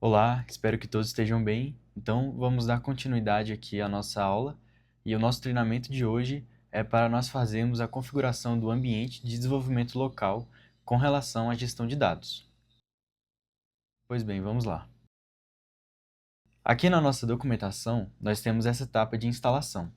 Olá, espero que todos estejam bem. Então, vamos dar continuidade aqui à nossa aula e o nosso treinamento de hoje é para nós fazermos a configuração do ambiente de desenvolvimento local com relação à gestão de dados. Pois bem, vamos lá. Aqui na nossa documentação, nós temos essa etapa de instalação.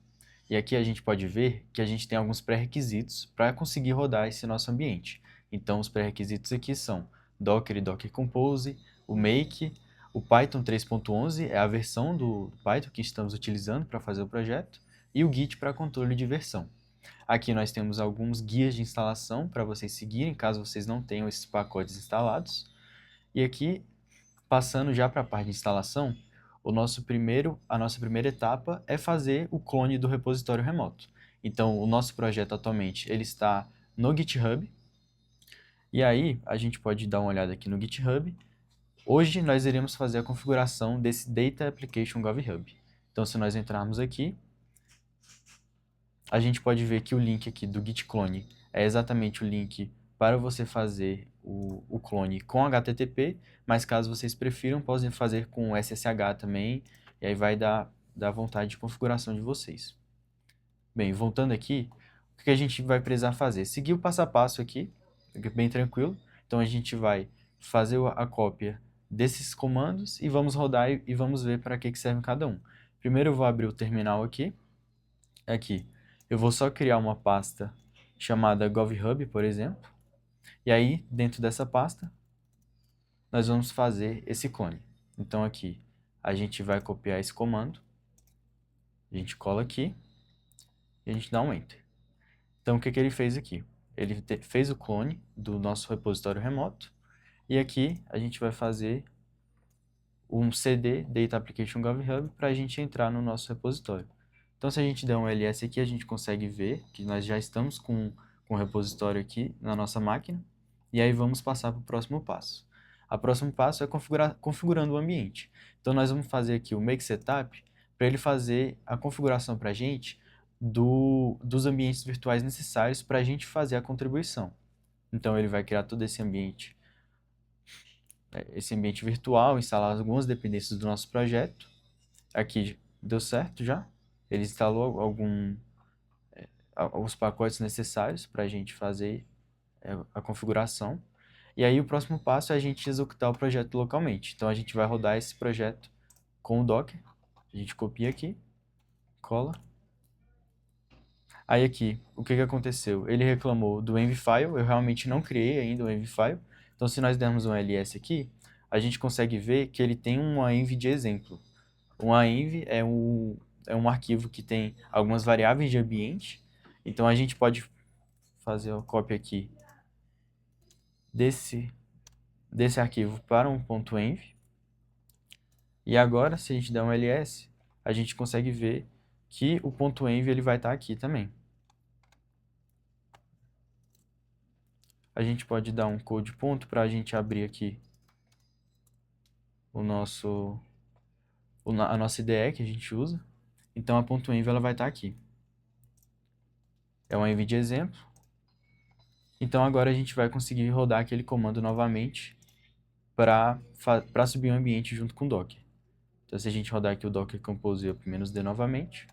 E aqui a gente pode ver que a gente tem alguns pré-requisitos para conseguir rodar esse nosso ambiente. Então, os pré-requisitos aqui são Docker e Docker Compose, o Make, o Python 3.11 é a versão do Python que estamos utilizando para fazer o projeto, e o Git para controle de versão. Aqui nós temos alguns guias de instalação para vocês seguirem, caso vocês não tenham esses pacotes instalados. E aqui, passando já para a parte de instalação, a nossa primeira etapa é fazer o clone do repositório remoto. Então, o nosso projeto atualmente ele está no GitHub, e aí a gente pode dar uma olhada aqui no GitHub. Hoje nós iremos fazer a configuração desse Data Application GovHub. Então, se nós entrarmos aqui, a gente pode ver que o link aqui do Git clone é exatamente o link para você fazer o clone com HTTP, mas caso vocês prefiram, podem fazer com SSH também, e aí vai dar vontade de configuração de vocês. Bem, voltando aqui, o que a gente vai precisar fazer? Seguir o passo a passo aqui, bem tranquilo. Então, a gente vai fazer a cópia desses comandos e vamos rodar e vamos ver para que serve cada um. Primeiro eu vou abrir o terminal aqui. Aqui, eu vou só criar uma pasta chamada GovHub, por exemplo. E aí, dentro dessa pasta, nós vamos fazer esse clone. Então, aqui, a gente vai copiar esse comando. A gente cola aqui e a gente dá um Enter. Então, o que ele fez aqui? Ele fez o clone do nosso repositório remoto. E aqui, a gente vai fazer um CD, Data Application GovHub, para a gente entrar no nosso repositório. Então, se a gente der um ls aqui, a gente consegue ver que nós já estamos com o repositório aqui na nossa máquina. E aí vamos passar para o próximo passo. O próximo passo é configurando o ambiente. Então, nós vamos fazer aqui o Make Setup para ele fazer a configuração para a gente dos ambientes virtuais necessários para a gente fazer a contribuição. Então, ele vai criar todo esse ambiente virtual, instalar algumas dependências do nosso projeto. Aqui deu certo já. Ele instalou os pacotes necessários para a gente fazer a configuração. E aí o próximo passo é a gente executar o projeto localmente. Então a gente vai rodar esse projeto com o Docker. A gente copia aqui, cola. Aí aqui, o que aconteceu? Ele reclamou do env-file, eu realmente não criei ainda o env-file. Então se nós dermos um ls aqui, a gente consegue ver que ele tem uma env de exemplo. Uma env é um arquivo que tem algumas variáveis de ambiente. Então a gente pode fazer a cópia aqui desse arquivo para um .env. E agora, se a gente der um ls, a gente consegue ver que o .env ele vai estar aqui também. A gente pode dar um code ponto para a gente abrir aqui a nossa IDE que a gente usa. Então a .env ela vai estar aqui. É uma env de exemplo. Então agora a gente vai conseguir rodar aquele comando novamente para subir o ambiente junto com o Docker. Então se a gente rodar aqui o Docker Compose -d novamente.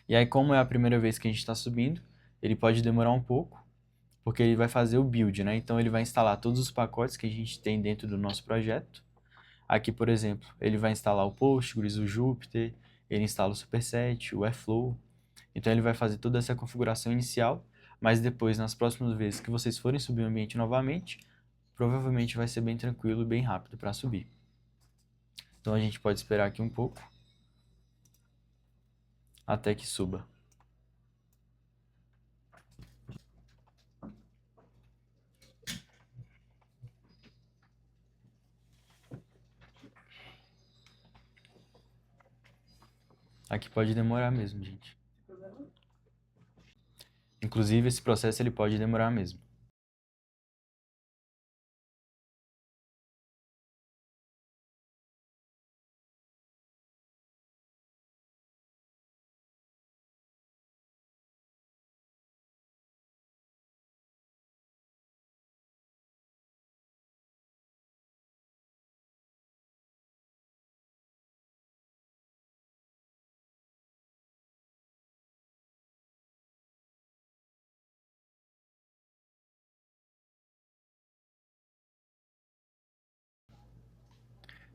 E aí como é a primeira vez que a gente está subindo, ele pode demorar um pouco, porque ele vai fazer o build, né? Então ele vai instalar todos os pacotes que a gente tem dentro do nosso projeto. Aqui, por exemplo, ele vai instalar o Postgres, o Jupyter, ele instala o Superset, o Airflow. Então ele vai fazer toda essa configuração inicial, mas depois, nas próximas vezes que vocês forem subir o ambiente novamente, provavelmente vai ser bem tranquilo e bem rápido para subir. Então a gente pode esperar aqui um pouco até que suba. Aqui pode demorar mesmo, gente. Inclusive, esse processo ele pode demorar mesmo.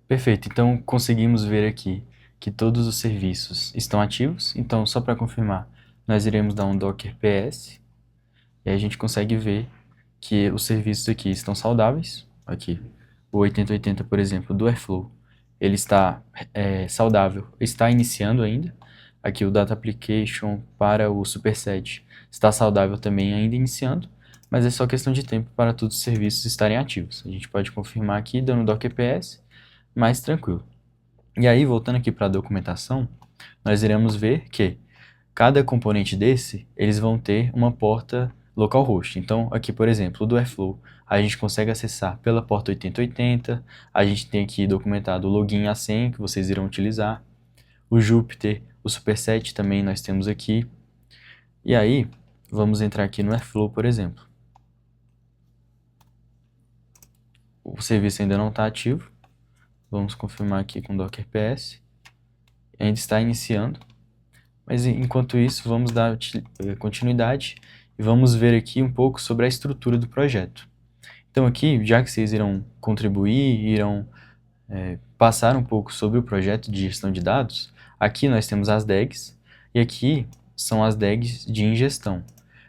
Perfeito, então conseguimos ver aqui que todos os serviços estão ativos. Então, só para confirmar, nós iremos dar um docker ps e aí a gente consegue ver que os serviços aqui estão saudáveis. Aqui, o 8080, por exemplo, do Airflow, ele está saudável, está iniciando ainda. Aqui o Data Application para o Superset está saudável também, ainda iniciando, mas é só questão de tempo para todos os serviços estarem ativos. A gente pode confirmar aqui dando docker ps, mais tranquilo. E aí, voltando aqui para a documentação, nós iremos ver que cada componente desse, eles vão ter uma porta localhost. Então, aqui, por exemplo, o do Airflow, a gente consegue acessar pela porta 8080, a gente tem aqui documentado o login e a senha que vocês irão utilizar, o Jupyter, o Superset também nós temos aqui. E aí, vamos entrar aqui no Airflow, por exemplo. O serviço ainda não está ativo. Vamos confirmar aqui com docker ps. Ainda está iniciando. Mas enquanto isso, vamos dar continuidade e vamos ver aqui um pouco sobre a estrutura do projeto. Então aqui, já que vocês irão contribuir, irão passar um pouco sobre o projeto de gestão de dados, aqui nós temos as DAGs e aqui são as DAGs de ingestão.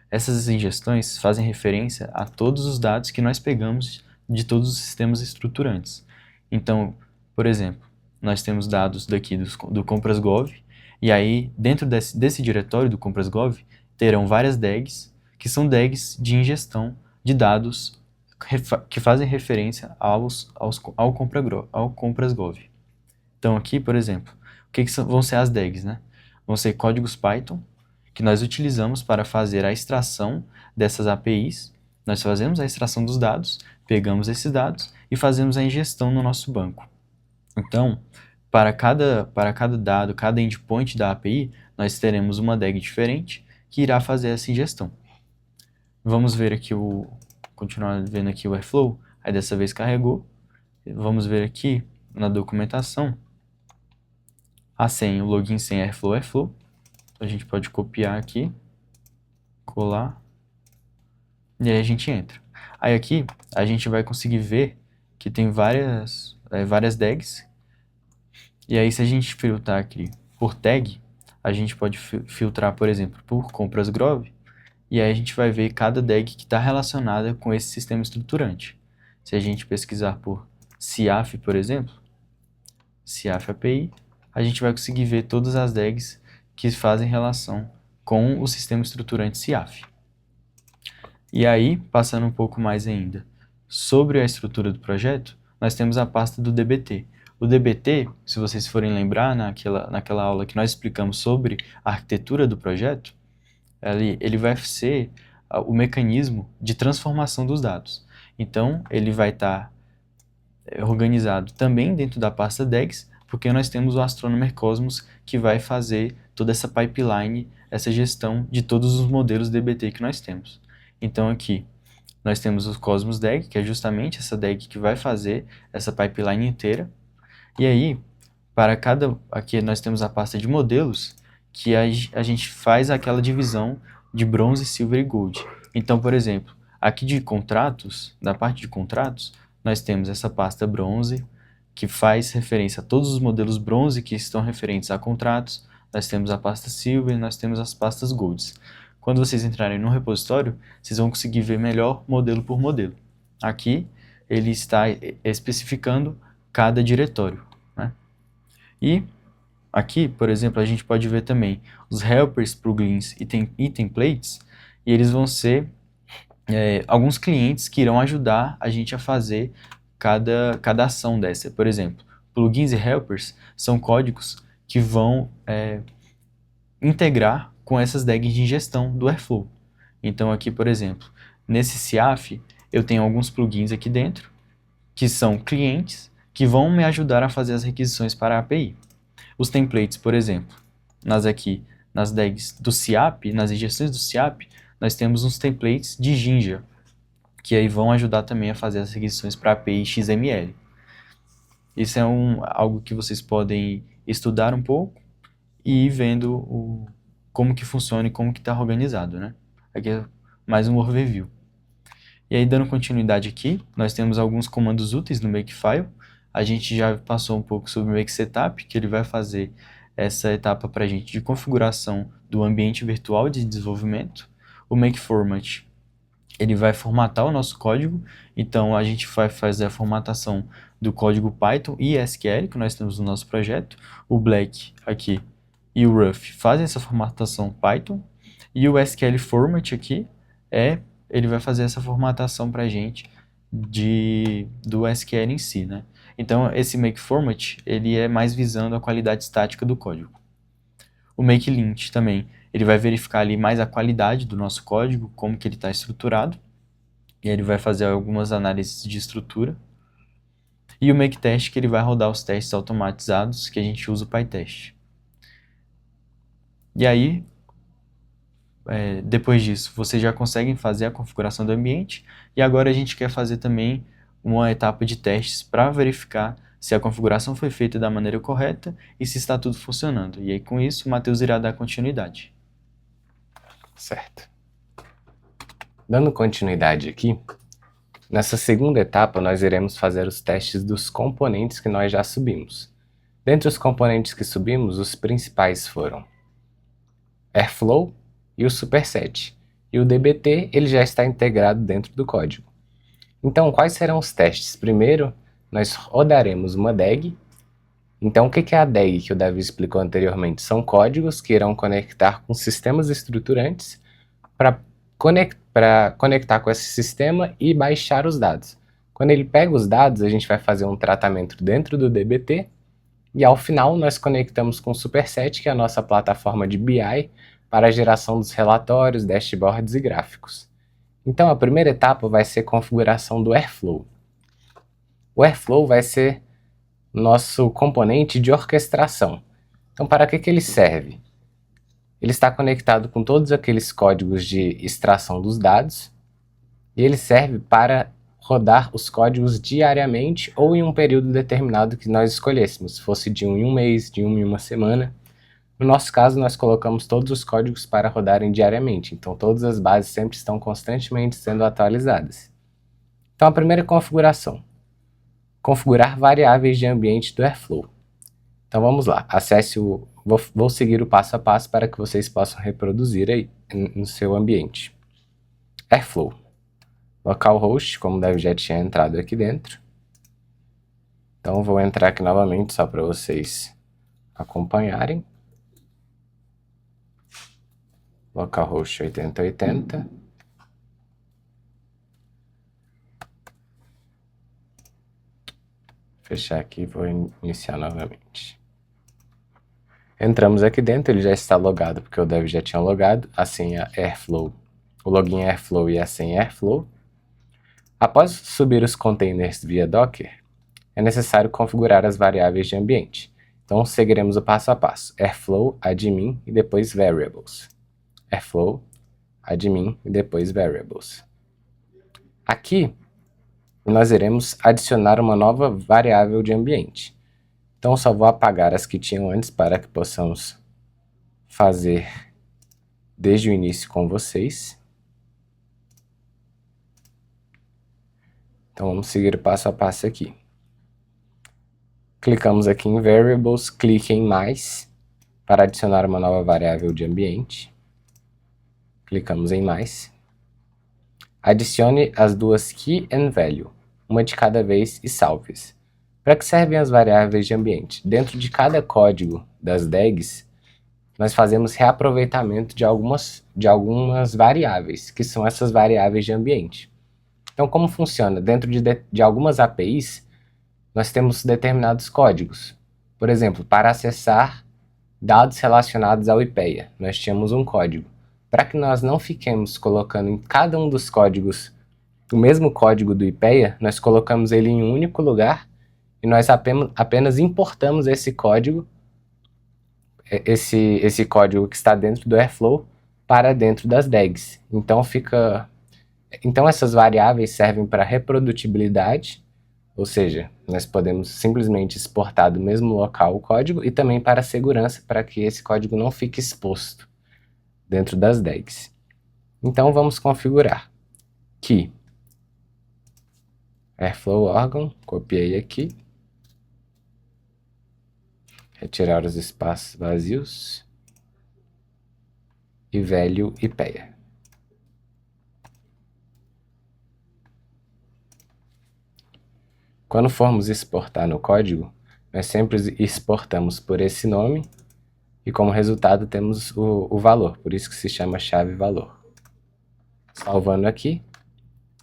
Essas ingestões fazem referência a todos os dados que nós pegamos de todos os sistemas estruturantes. Então, por exemplo, nós temos dados daqui do compras.gov, e aí dentro desse diretório do compras.gov terão várias DAGs, que são DAGs de ingestão de dados que fazem referência ao compras.gov. Então aqui, por exemplo, o que vão ser as DAGs, né? Vão ser códigos Python, que nós utilizamos para fazer a extração dessas APIs. Nós fazemos a extração dos dados, pegamos esses dados e fazemos a ingestão no nosso banco. Então, para cada dado, cada endpoint da API, nós teremos uma DAG diferente que irá fazer essa ingestão. Vamos ver aqui continuar vendo aqui o Airflow, aí dessa vez carregou. Vamos ver aqui na documentação a senha, o login sem Airflow. Então, a gente pode copiar aqui, colar, e aí a gente entra. Aí aqui a gente vai conseguir ver que tem várias DAGs, e aí se a gente filtrar aqui por tag, a gente pode filtrar, por exemplo, por compras.gov, e aí a gente vai ver cada DAG que está relacionada com esse sistema estruturante. Se a gente pesquisar por CIAF, por exemplo, CIAF API, a gente vai conseguir ver todas as DAGs que fazem relação com o sistema estruturante CIAF. E aí, passando um pouco mais ainda sobre a estrutura do projeto, nós temos a pasta do DBT. O DBT, se vocês forem lembrar naquela aula que nós explicamos sobre a arquitetura do projeto, ele vai ser o mecanismo de transformação dos dados. Então, ele vai estar organizado também dentro da pasta DAGs, porque nós temos o Astronomer Cosmos que vai fazer toda essa pipeline, essa gestão de todos os modelos DBT que nós temos. Então aqui nós temos o Cosmos DAG, que é justamente essa DAG que vai fazer essa pipeline inteira. E aí, aqui nós temos a pasta de modelos, que a gente faz aquela divisão de bronze, silver e gold. Então, por exemplo, aqui de contratos, da parte de contratos, nós temos essa pasta bronze, que faz referência a todos os modelos bronze que estão referentes a contratos. Nós temos a pasta silver e nós temos as pastas golds. Quando vocês entrarem no repositório, vocês vão conseguir ver melhor modelo por modelo. Aqui, ele está especificando cada diretório, né? E aqui, por exemplo, a gente pode ver também os helpers, plugins e templates, e eles vão ser alguns clientes que irão ajudar a gente a fazer cada ação dessa. Por exemplo, plugins e helpers são códigos que vão integrar com essas DAGs de ingestão do Airflow. Então aqui, por exemplo, nesse CIAF, eu tenho alguns plugins aqui dentro, que são clientes, que vão me ajudar a fazer as requisições para a API. Os templates, por exemplo, nas DAGs do CIAP, nas injeções do CIAP, nós temos uns templates de Jinja, que aí vão ajudar também a fazer as requisições para a API XML. Isso é algo que vocês podem estudar um pouco e ir vendo como que funciona e como que está organizado, né? Aqui é mais um overview. E aí, dando continuidade aqui, nós temos alguns comandos úteis no Makefile. a gente já passou um pouco sobre o Make Setup, que ele vai fazer essa etapa para a gente de configuração do ambiente virtual de desenvolvimento. O Make Format, ele vai formatar o nosso código, então a gente vai fazer a formatação do código Python e SQL que nós temos no nosso projeto. O Black aqui e o Rough fazem essa formatação Python, e o SQL Format aqui ele vai fazer essa formatação para a gente do SQL em si, né? Então esse Make Format ele é mais visando a qualidade estática do código. O Make Lint também, ele vai verificar ali mais a qualidade do nosso código, como que ele está estruturado, e ele vai fazer algumas análises de estrutura. E o Make Test, que ele vai rodar os testes automatizados que a gente usa o PyTest. E aí, depois disso, vocês já conseguem fazer a configuração do ambiente, e agora a gente quer fazer também uma etapa de testes para verificar se a configuração foi feita da maneira correta e se está tudo funcionando. E aí, com isso, o Matheus irá dar continuidade. Certo. Dando continuidade aqui, nessa segunda etapa nós iremos fazer os testes dos componentes que nós já subimos. Dentre os componentes que subimos, os principais foram Airflow e o Superset. E o DBT ele já está integrado dentro do código. Então, quais serão os testes? Primeiro, nós rodaremos uma DAG. Então, o que é a DAG que o Davi explicou anteriormente? São códigos que irão conectar com sistemas estruturantes para conectar com esse sistema e baixar os dados. Quando ele pega os dados, a gente vai fazer um tratamento dentro do DBT e ao final nós conectamos com o Superset, que é a nossa plataforma de BI para a geração dos relatórios, dashboards e gráficos. Então a primeira etapa vai ser a configuração do Airflow. O Airflow vai ser nosso componente de orquestração. Então para que ele serve? Ele está conectado com todos aqueles códigos de extração dos dados e ele serve para rodar os códigos diariamente ou em um período determinado que nós escolhêssemos, se fosse de um em um mês, de um em uma semana. No nosso caso, nós colocamos todos os códigos para rodarem diariamente, então todas as bases sempre estão constantemente sendo atualizadas. Então a primeira configuração, configurar variáveis de ambiente do Airflow. Então vamos lá, acesse vou seguir o passo a passo para que vocês possam reproduzir aí no seu ambiente. Airflow, localhost, como deve já tinha entrado aqui dentro. Então vou entrar aqui novamente só para vocês acompanharem. Localhost 8080. Fechar aqui e vou iniciar novamente. Entramos aqui dentro, ele já está logado porque o Dev já tinha logado, a senha Airflow, o login Airflow e a senha Airflow. Após subir os containers via Docker, é necessário configurar as variáveis de ambiente. Então seguiremos o passo a passo, Airflow, admin e depois variables. Airflow, admin e depois variables. Aqui nós iremos adicionar uma nova variável de ambiente. Então só vou apagar as que tinham antes para que possamos fazer desde o início com vocês. Então vamos seguir o passo a passo aqui. Clicamos aqui em Variables, clique em Mais para adicionar uma nova variável de ambiente. Clicamos em Mais. Adicione as duas Key and Value, uma de cada vez e salve-as. Para que servem as variáveis de ambiente? Dentro de cada código das DAGs, nós fazemos reaproveitamento de algumas variáveis, que são essas variáveis de ambiente. Então, como funciona? Dentro de algumas APIs, nós temos determinados códigos. Por exemplo, para acessar dados relacionados ao IPEA, nós tínhamos um código. Para que nós não fiquemos colocando em cada um dos códigos o mesmo código do IPEA, nós colocamos ele em um único lugar e nós apenas importamos esse código, esse código que está dentro do Airflow para dentro das DAGs. Então essas variáveis servem para reprodutibilidade, ou seja, nós podemos simplesmente exportar do mesmo local o código, e também para segurança, para que esse código não fique exposto dentro das DAGs. Então vamos configurar que Airflow Organ, copiei aqui, Retirar os espaços vazios. E velho IPEA. Quando formos exportar no código, nós sempre exportamos por esse nome e como resultado temos o valor, por isso que se chama chave valor. Salvando aqui,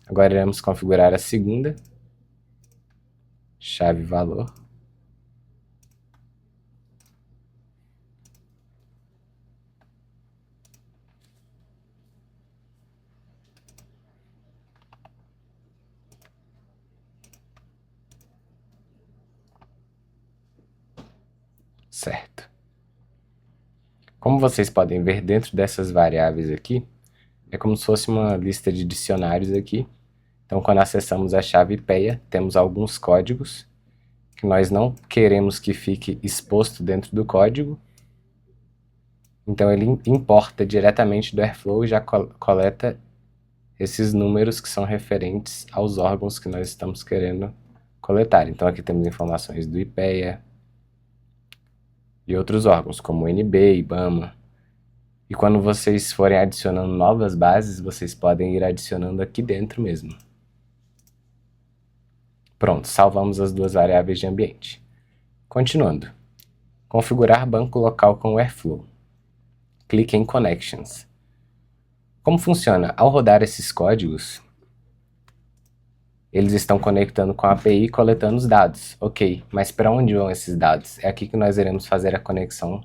agora iremos configurar a segunda chave valor. Certo. Como vocês podem ver dentro dessas variáveis aqui, é como se fosse uma lista de dicionários aqui. Então, quando acessamos a chave IPEA, temos alguns códigos que nós não queremos que fique exposto dentro do código. Então, ele importa diretamente do Airflow e já coleta esses números que são referentes aos órgãos que nós estamos querendo coletar. Então, aqui temos informações do IPEA e outros órgãos, como o NB, IBAMA. E quando vocês forem adicionando novas bases, vocês podem ir adicionando aqui dentro mesmo. Pronto, salvamos as duas variáveis de ambiente. Continuando. Configurar banco local com o Airflow. Clique em Connections. Como funciona? Ao rodar esses códigos, eles estão conectando com a API e coletando os dados. Ok, mas para onde vão esses dados? É aqui que nós iremos fazer a conexão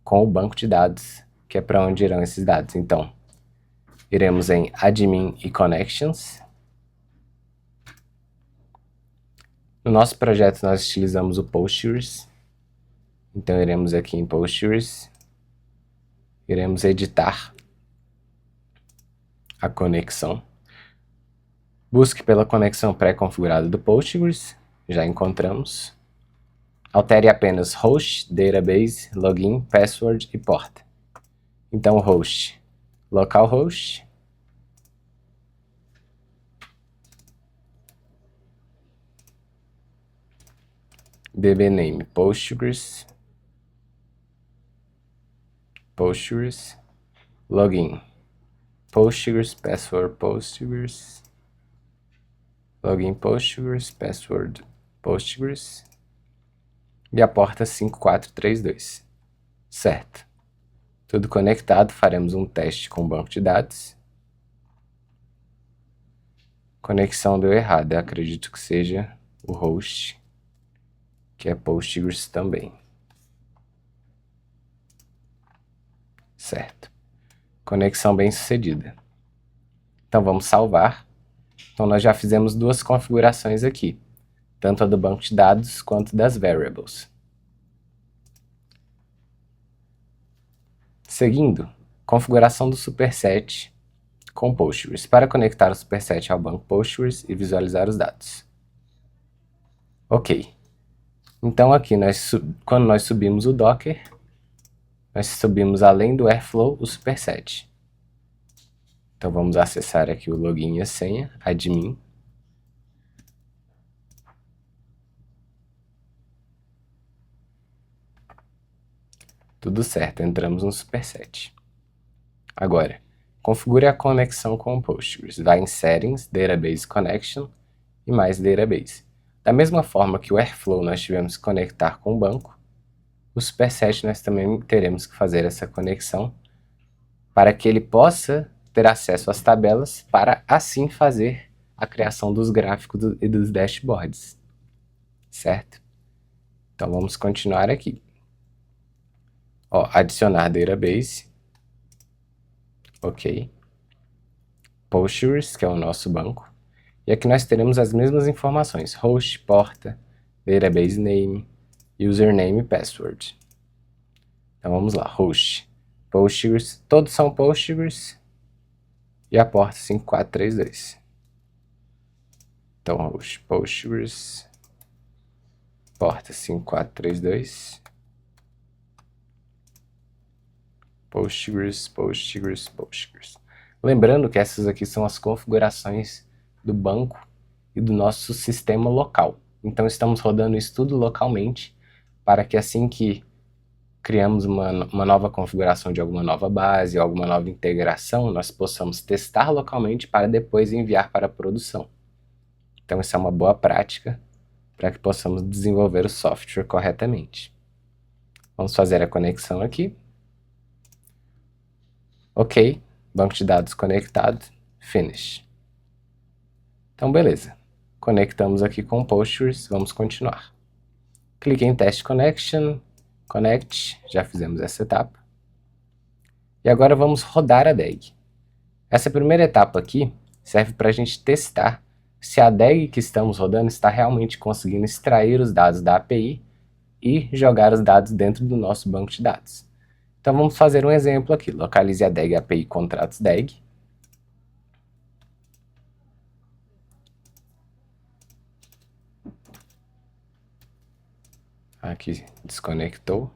com o banco de dados, que é para onde irão esses dados. Então, iremos em Admin e Connections. No nosso projeto nós utilizamos o Postgres. Então, iremos aqui em Postgres. Iremos editar a conexão. Busque pela conexão pré-configurada do Postgres. Já encontramos. Altere apenas host, database, login, password e porta. Então, host, localhost. dbname Postgres. Postgres. Login. Postgres, password Postgres. Login Postgres, password Postgres. E a porta 5432. Certo. Tudo conectado, faremos um teste com o banco de dados. Conexão deu errada, acredito que seja o host, que é Postgres também. Certo. Conexão bem sucedida. Então vamos salvar. Então nós já fizemos duas configurações aqui, tanto a do banco de dados quanto das variables. Seguindo, configuração do superset com Postgres, para conectar o superset ao banco Postgres e visualizar os dados. Ok. Então aqui, quando nós subimos o Docker, nós subimos além do Airflow o superset. Então vamos acessar aqui o login e a senha, admin. Tudo certo, entramos no superset. Agora, configure a conexão com o Postgres. Vá em Settings, Database Connection e mais Database. Da mesma forma que o Airflow nós tivemos que conectar com o banco, o superset nós também teremos que fazer essa conexão para que ele possa ter acesso às tabelas para assim fazer a criação dos gráficos e dos dashboards. Certo? Então vamos continuar aqui. Ó, adicionar database. Ok. Postgres, que é o nosso banco. E aqui nós teremos as mesmas informações. Host, porta, database name, username e password. Então vamos lá. Host, Postgres, todos são Postgres. E a porta 5432. Então host, Postgres, porta 5432. Postgres, Postgres, Postgres. Lembrando que essas aqui são as configurações do banco e do nosso sistema local. Então estamos rodando isso tudo localmente para que assim que criamos uma nova configuração de alguma nova base, alguma nova integração, nós possamos testar localmente para depois enviar para a produção. Então, isso é uma boa prática para que possamos desenvolver o software corretamente. Vamos fazer a conexão aqui. Ok, banco de dados conectado, finish. Então, beleza. Conectamos aqui com o Postgres, vamos continuar. Clique em Test Connection, Connect, já fizemos essa etapa. E agora vamos rodar a DAG. Essa primeira etapa aqui serve para a gente testar se a DAG que estamos rodando está realmente conseguindo extrair os dados da API e jogar os dados dentro do nosso banco de dados. Então vamos fazer um exemplo aqui. Localize a DAG API contratos DAG. Aqui desconectou.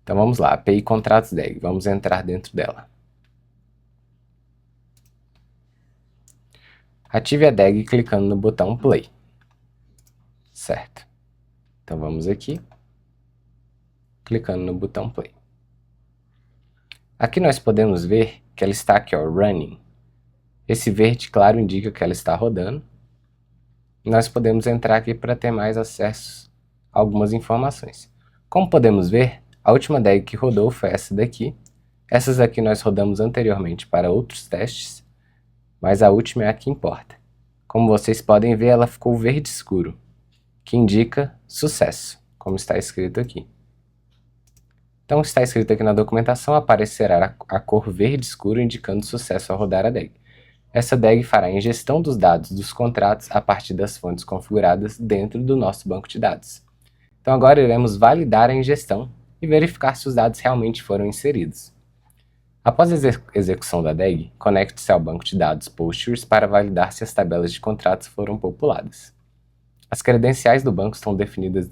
Então vamos lá, API contratos DAG. Vamos entrar dentro dela. Ative a DAG clicando no botão Play. Certo. Então vamos aqui, clicando no botão Play. Aqui nós podemos ver que ela está aqui, ó, Running. Esse verde claro indica que ela está rodando. Nós podemos entrar aqui para ter mais acesso a algumas informações. Como podemos ver, a última DAG que rodou foi essa daqui. Essas aqui nós rodamos anteriormente para outros testes, mas a última é a que importa. Como vocês podem ver, ela ficou verde escuro, que indica sucesso, como está escrito aqui. Então, está escrito aqui na documentação, aparecerá a cor verde escuro indicando sucesso ao rodar a DAG. Essa DAG fará a ingestão dos dados dos contratos a partir das fontes configuradas dentro do nosso banco de dados. Então, agora iremos validar a ingestão e verificar se os dados realmente foram inseridos. Após a execução da DAG, conecte-se ao banco de dados Postgres para validar se as tabelas de contratos foram populadas. As credenciais do banco estão definidas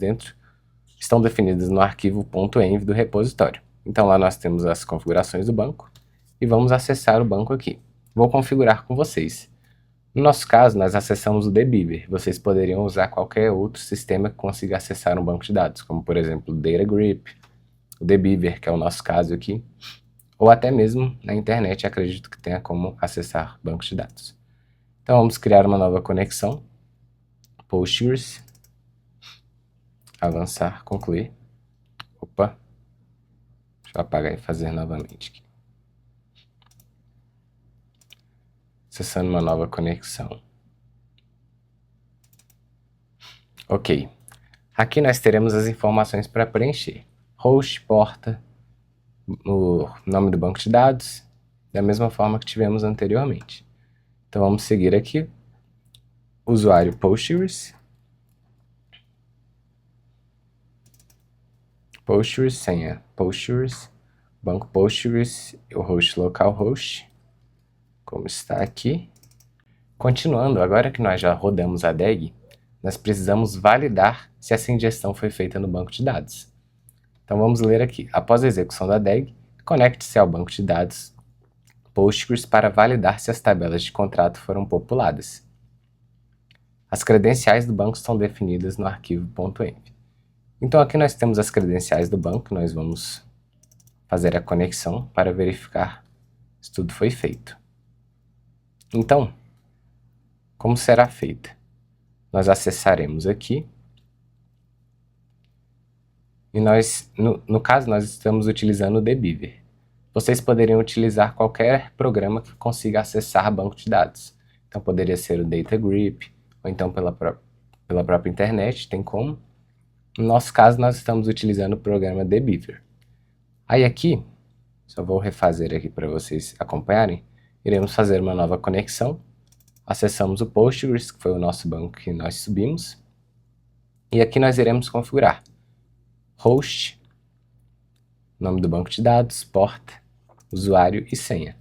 no arquivo .env do repositório. Então lá nós temos as configurações do banco e vamos acessar o banco aqui. Vou configurar com vocês. No nosso caso, nós acessamos o dbeaver. Vocês poderiam usar qualquer outro sistema que consiga acessar um banco de dados, como por exemplo o DataGrip, o dbeaver, que é o nosso caso aqui, ou até mesmo na internet, acredito que tenha como acessar bancos de dados. Então vamos criar uma nova conexão, Postgres, avançar, concluir. Opa, deixa eu apagar e fazer novamente aqui. Acessando uma nova conexão. Ok, aqui nós teremos as informações para preencher. Host, porta, o nome do banco de dados, da mesma forma que tivemos anteriormente. Então vamos seguir aqui. Usuário Postgres. Postgres, senha Postgres. Banco Postgres, o host localhost, como está aqui. Continuando, agora que nós já rodamos a DAG, nós precisamos validar se essa ingestão foi feita no banco de dados. Então vamos ler aqui. Após a execução da DAG, conecte-se ao banco de dados Postgres para validar se as tabelas de contrato foram populadas. As credenciais do banco estão definidas no arquivo .env. Então aqui nós temos as credenciais do banco, nós vamos fazer a conexão para verificar se tudo foi feito. Então, como será feita? Nós acessaremos aqui e no caso nós estamos utilizando o dbeaver. Vocês poderiam utilizar qualquer programa que consiga acessar banco de dados. Então poderia ser o DataGrip, ou então pela própria internet, tem como. No nosso caso nós estamos utilizando o programa dbeaver. Aí aqui, só vou refazer aqui para vocês acompanharem, iremos fazer uma nova conexão. Acessamos o Postgres, que foi o nosso banco que nós subimos. E aqui nós iremos configurar host, nome do banco de dados, porta, usuário e senha.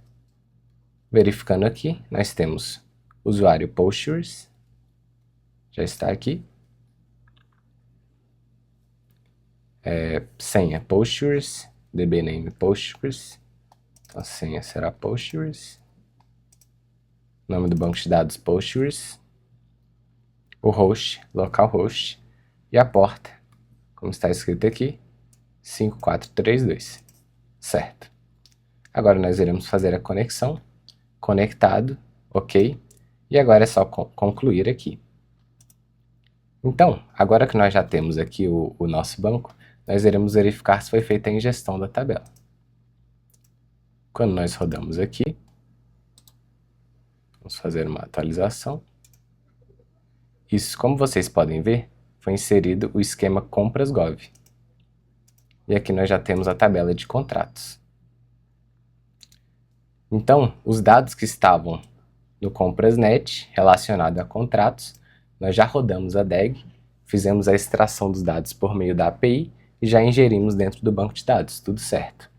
Verificando aqui, nós temos usuário Postgres, já está aqui. Senha Postgres, dbname Postgres, então a senha será Postgres. Nome do banco de dados Postgres, o host, localhost, e a porta, como está escrito aqui, 5432. Certo. Agora nós iremos fazer a conexão, conectado, ok, e agora é só concluir aqui. Então, agora que nós já temos aqui o nosso banco, nós iremos verificar se foi feita a ingestão da tabela. Quando nós rodamos aqui, vamos fazer uma atualização. Isso, como vocês podem ver, foi inserido o esquema compras.gov. E aqui nós já temos a tabela de contratos. Então, os dados que estavam no compras.net relacionado a contratos, nós já rodamos a DAG, fizemos a extração dos dados por meio da API e já ingerimos dentro do banco de dados, tudo certo.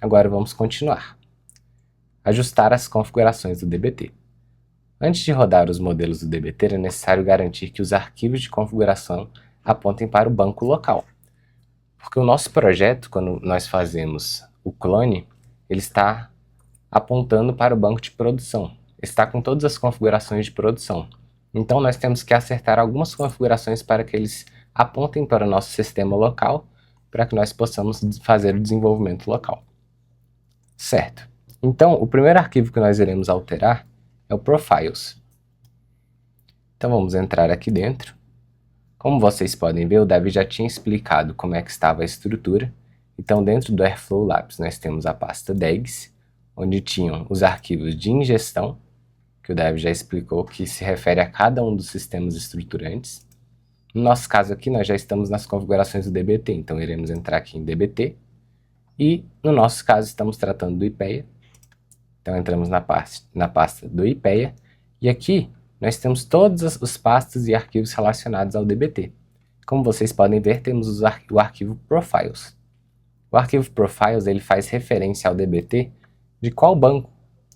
Agora vamos continuar. Ajustar as configurações do DBT. Antes de rodar os modelos do DBT, é necessário garantir que os arquivos de configuração apontem para o banco local. Porque o nosso projeto, quando nós fazemos o clone, ele está apontando para o banco de produção. Está com todas as configurações de produção. Então nós temos que acertar algumas configurações para que eles apontem para o nosso sistema local, para que nós possamos fazer o desenvolvimento local. Certo. Então, o primeiro arquivo que nós iremos alterar é o Profiles. Então vamos entrar aqui dentro. Como vocês podem ver, o Davi já tinha explicado como é que estava a estrutura. Então dentro do Airflow Labs nós temos a pasta DAGs, onde tinham os arquivos de ingestão, que o Davi já explicou que se refere a cada um dos sistemas estruturantes. No nosso caso aqui nós já estamos nas configurações do DBT, então iremos entrar aqui em DBT. E no nosso caso estamos tratando do IPEA. Então entramos na pasta do IPEA, e aqui nós temos todas as pastas e arquivos relacionados ao DBT. Como vocês podem ver, temos o arquivo Profiles. O arquivo Profiles ele faz referência ao DBT de qual banco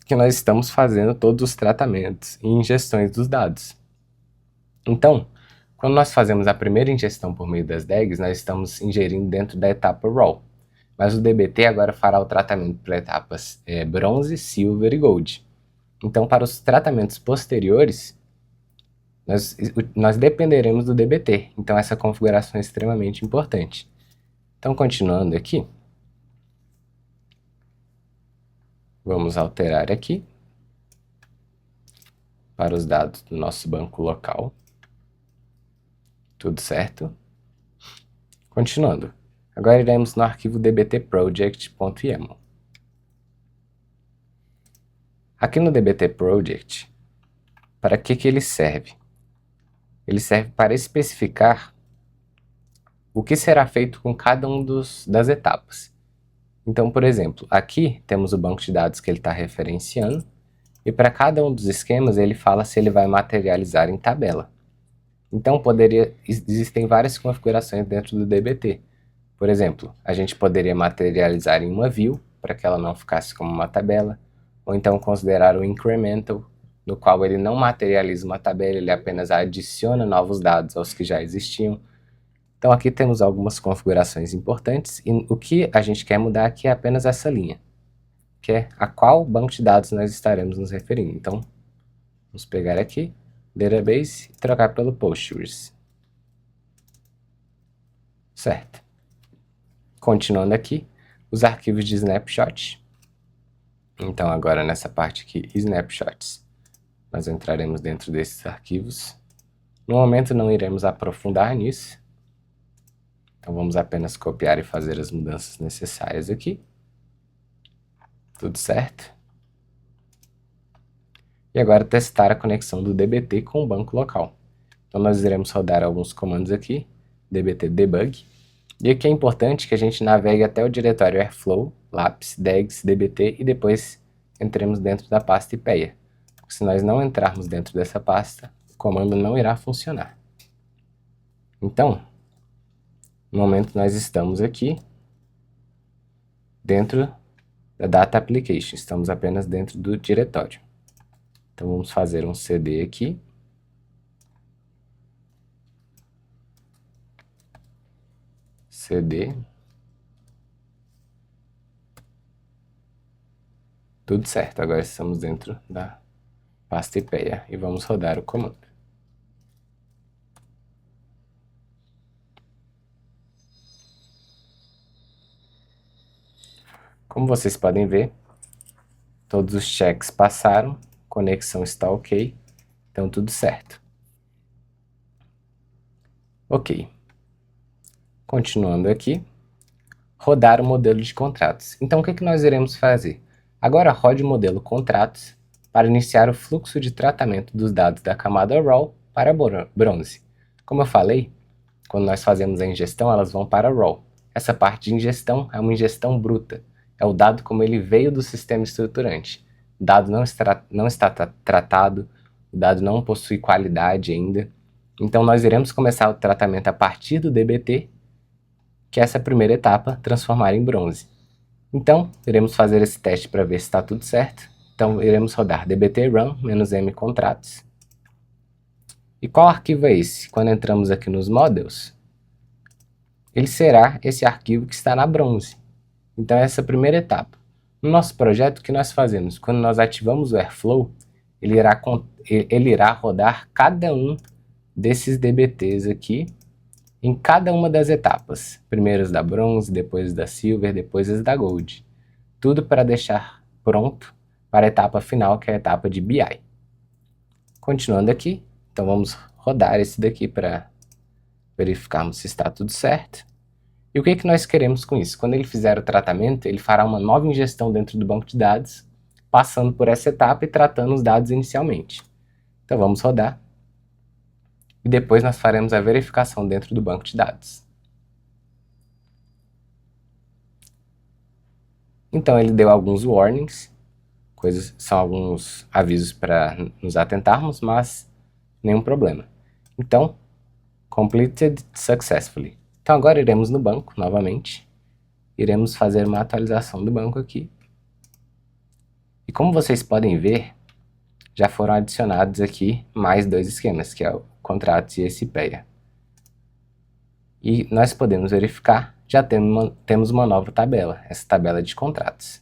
que nós estamos fazendo todos os tratamentos e ingestões dos dados. Então, quando nós fazemos a primeira ingestão por meio das DAGs, nós estamos ingerindo dentro da etapa Raw. Mas o DBT agora fará o tratamento para etapas bronze, silver e gold. Então, para os tratamentos posteriores, nós dependeremos do DBT. Então, essa configuração é extremamente importante. Então, continuando aqui, vamos alterar aqui para os dados do nosso banco local. Tudo certo. Continuando. Agora iremos no arquivo dbtproject.yaml. Aqui no dbtproject, para que ele serve? Ele serve para especificar o que será feito com cada um das etapas. Então, por exemplo, aqui temos o banco de dados que ele está referenciando, e para cada um dos esquemas ele fala se ele vai materializar em tabela. Então, existem várias configurações dentro do DBT. Por exemplo, a gente poderia materializar em uma view, para que ela não ficasse como uma tabela, ou então considerar o incremental, no qual ele não materializa uma tabela, ele apenas adiciona novos dados aos que já existiam. Então aqui temos algumas configurações importantes, e o que a gente quer mudar aqui é apenas essa linha, que é a qual banco de dados nós estaremos nos referindo. Então, vamos pegar aqui, database, e trocar pelo Postgres. Certo. Continuando aqui, os arquivos de snapshot. Então agora nessa parte aqui, snapshots, nós entraremos dentro desses arquivos. No momento não iremos aprofundar nisso. Então vamos apenas copiar e fazer as mudanças necessárias aqui. Tudo certo. E agora testar a conexão do DBT com o banco local. Então nós iremos rodar alguns comandos aqui, dbt debug. E aqui é importante que a gente navegue até o diretório Airflow, Labs, DAGs, DBT e depois entremos dentro da pasta IPEA. Porque se nós não entrarmos dentro dessa pasta, o comando não irá funcionar. Então, no momento nós estamos aqui dentro da Data Application, estamos apenas dentro do diretório. Então vamos fazer um cd aqui. CD. Tudo certo, agora estamos dentro da pasta IPEA e vamos rodar o comando. Como vocês podem ver, todos os checks passaram, conexão está ok, então tudo certo. Ok. Continuando aqui, rodar o modelo de contratos. Então o que nós iremos fazer? Agora rode o modelo contratos para iniciar o fluxo de tratamento dos dados da camada raw para bronze. Como eu falei, quando nós fazemos a ingestão, elas vão para raw. Essa parte de ingestão é uma ingestão bruta. É o dado como ele veio do sistema estruturante. O dado não está tratado, o dado não possui qualidade ainda. Então nós iremos começar o tratamento a partir do DBT, que é essa primeira etapa, transformar em bronze. Então, iremos fazer esse teste para ver se está tudo certo. Então, iremos rodar dbt run -m contratos. E qual arquivo é esse? Quando entramos aqui nos models, ele será esse arquivo que está na bronze. Então, essa é a primeira etapa. No nosso projeto, o que nós fazemos? Quando nós ativamos o Airflow, ele irá rodar cada um desses dbts aqui, em cada uma das etapas. Primeiro os da bronze, depois da silver, depois as da gold. Tudo para deixar pronto para a etapa final, que é a etapa de BI. Continuando aqui, então vamos rodar esse daqui para verificarmos se está tudo certo. E o que nós queremos com isso? Quando ele fizer o tratamento, ele fará uma nova ingestão dentro do banco de dados, passando por essa etapa e tratando os dados inicialmente. Então vamos rodar. E depois nós faremos a verificação dentro do banco de dados. Então ele deu alguns warnings, são alguns avisos para nos atentarmos, mas nenhum problema. Então, completed successfully. Então agora iremos no banco novamente, iremos fazer uma atualização do banco aqui. E como vocês podem ver, já foram adicionados aqui mais dois esquemas, que é o contratos e esse IPEA. E nós podemos verificar, já temos uma nova tabela, essa tabela de contratos.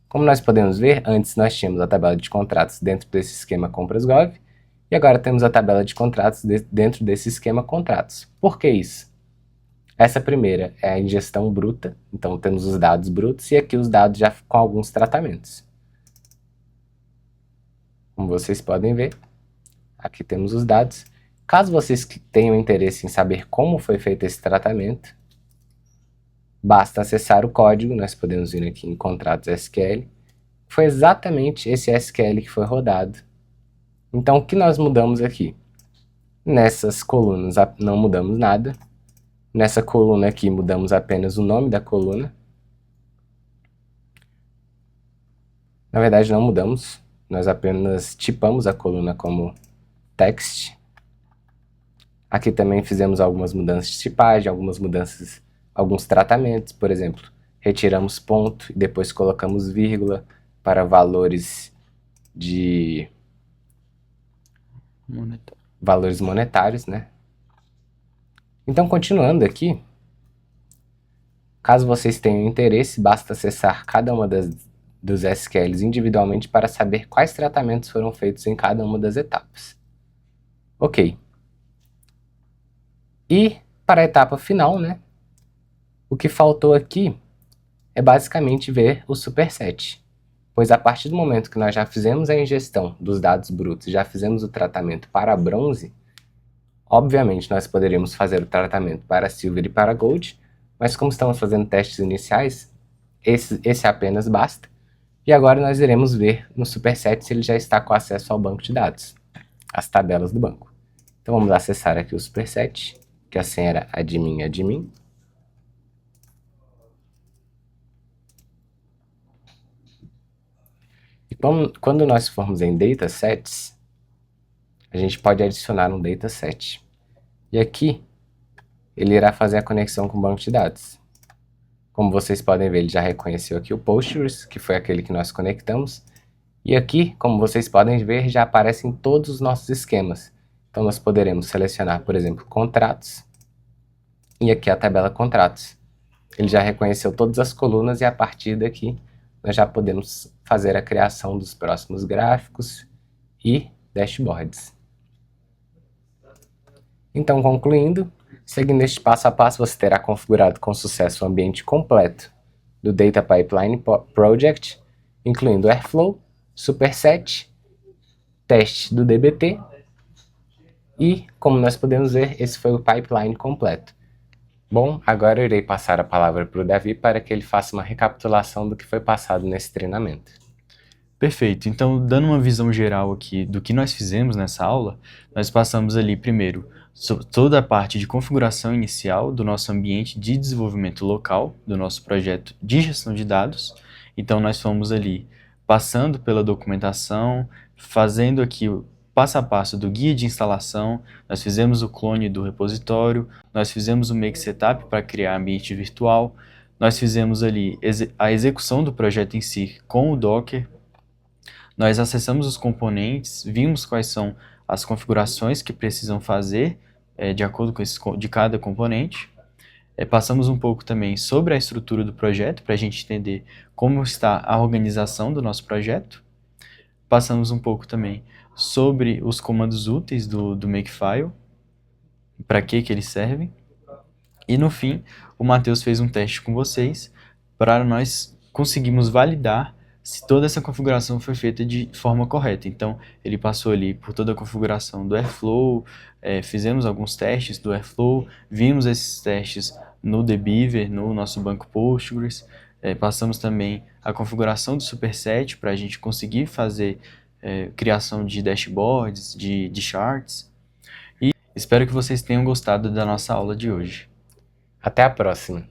Como nós podemos ver, antes nós tínhamos a tabela de contratos dentro desse esquema compras.gov, e agora temos a tabela de contratos dentro desse esquema contratos. Por que isso? Essa primeira é a ingestão bruta, então temos os dados brutos, e aqui os dados já com alguns tratamentos. Como vocês podem ver, aqui temos os dados. Caso vocês tenham interesse em saber como foi feito esse tratamento, basta acessar o código, nós podemos vir aqui em contratos SQL. Foi exatamente esse SQL que foi rodado. Então, o que nós mudamos aqui? Nessas colunas não mudamos nada. Nessa coluna aqui mudamos apenas o nome da coluna. Na verdade, não mudamos. Nós apenas tipamos a coluna como text. Aqui também fizemos algumas mudanças de tipagem, alguns tratamentos. Por exemplo, retiramos ponto e depois colocamos vírgula para valores monetários, né? Então, continuando aqui, caso vocês tenham interesse, basta acessar cada uma dos SQLs individualmente para saber quais tratamentos foram feitos em cada uma das etapas. Ok. E para a etapa final, né? O que faltou aqui é basicamente ver o superset. Pois a partir do momento que nós já fizemos a ingestão dos dados brutos, já fizemos o tratamento para bronze, obviamente nós poderíamos fazer o tratamento para silver e para gold, mas como estamos fazendo testes iniciais, esse apenas basta. E agora nós iremos ver no superset se ele já está com acesso ao banco de dados, as tabelas do banco. Então vamos acessar aqui o superset, que a senha era admin. E quando nós formos em datasets, a gente pode adicionar um dataset. E aqui, ele irá fazer a conexão com o banco de dados. Como vocês podem ver, ele já reconheceu aqui o Postgres, que foi aquele que nós conectamos. E aqui, como vocês podem ver, já aparecem todos os nossos esquemas. Então nós poderemos selecionar, por exemplo, contratos. E aqui a tabela contratos. Ele já reconheceu todas as colunas e a partir daqui nós já podemos fazer a criação dos próximos gráficos e dashboards. Então, concluindo, seguindo este passo a passo, você terá configurado com sucesso o ambiente completo do Data Pipeline Project, incluindo Airflow, Superset, teste do dbt e, como nós podemos ver, esse foi o pipeline completo. Bom, agora eu irei passar a palavra para o Davi para que ele faça uma recapitulação do que foi passado nesse treinamento. Perfeito. Então, dando uma visão geral aqui do que nós fizemos nessa aula, nós passamos ali primeiro toda a parte de configuração inicial do nosso ambiente de desenvolvimento local, do nosso projeto de gestão de dados. Então, nós fomos ali passando pela documentação, fazendo aqui o passo a passo do guia de instalação, nós fizemos o clone do repositório, nós fizemos o make setup para criar ambiente virtual, nós fizemos ali a execução do projeto em si com o Docker. Nós acessamos os componentes, vimos quais são as configurações que precisam fazer de acordo com de cada componente. Passamos um pouco também sobre a estrutura do projeto, para a gente entender como está a organização do nosso projeto. Passamos um pouco também sobre os comandos úteis do Makefile, para que eles servem. E no fim, o Matheus fez um teste com vocês para nós conseguirmos validar se toda essa configuração foi feita de forma correta. Então, ele passou ali por toda a configuração do Airflow, fizemos alguns testes do Airflow, vimos esses testes no Dbeaver, no nosso banco Postgres, passamos também a configuração do Superset para a gente conseguir fazer criação de dashboards, de charts. E espero que vocês tenham gostado da nossa aula de hoje. Até a próxima!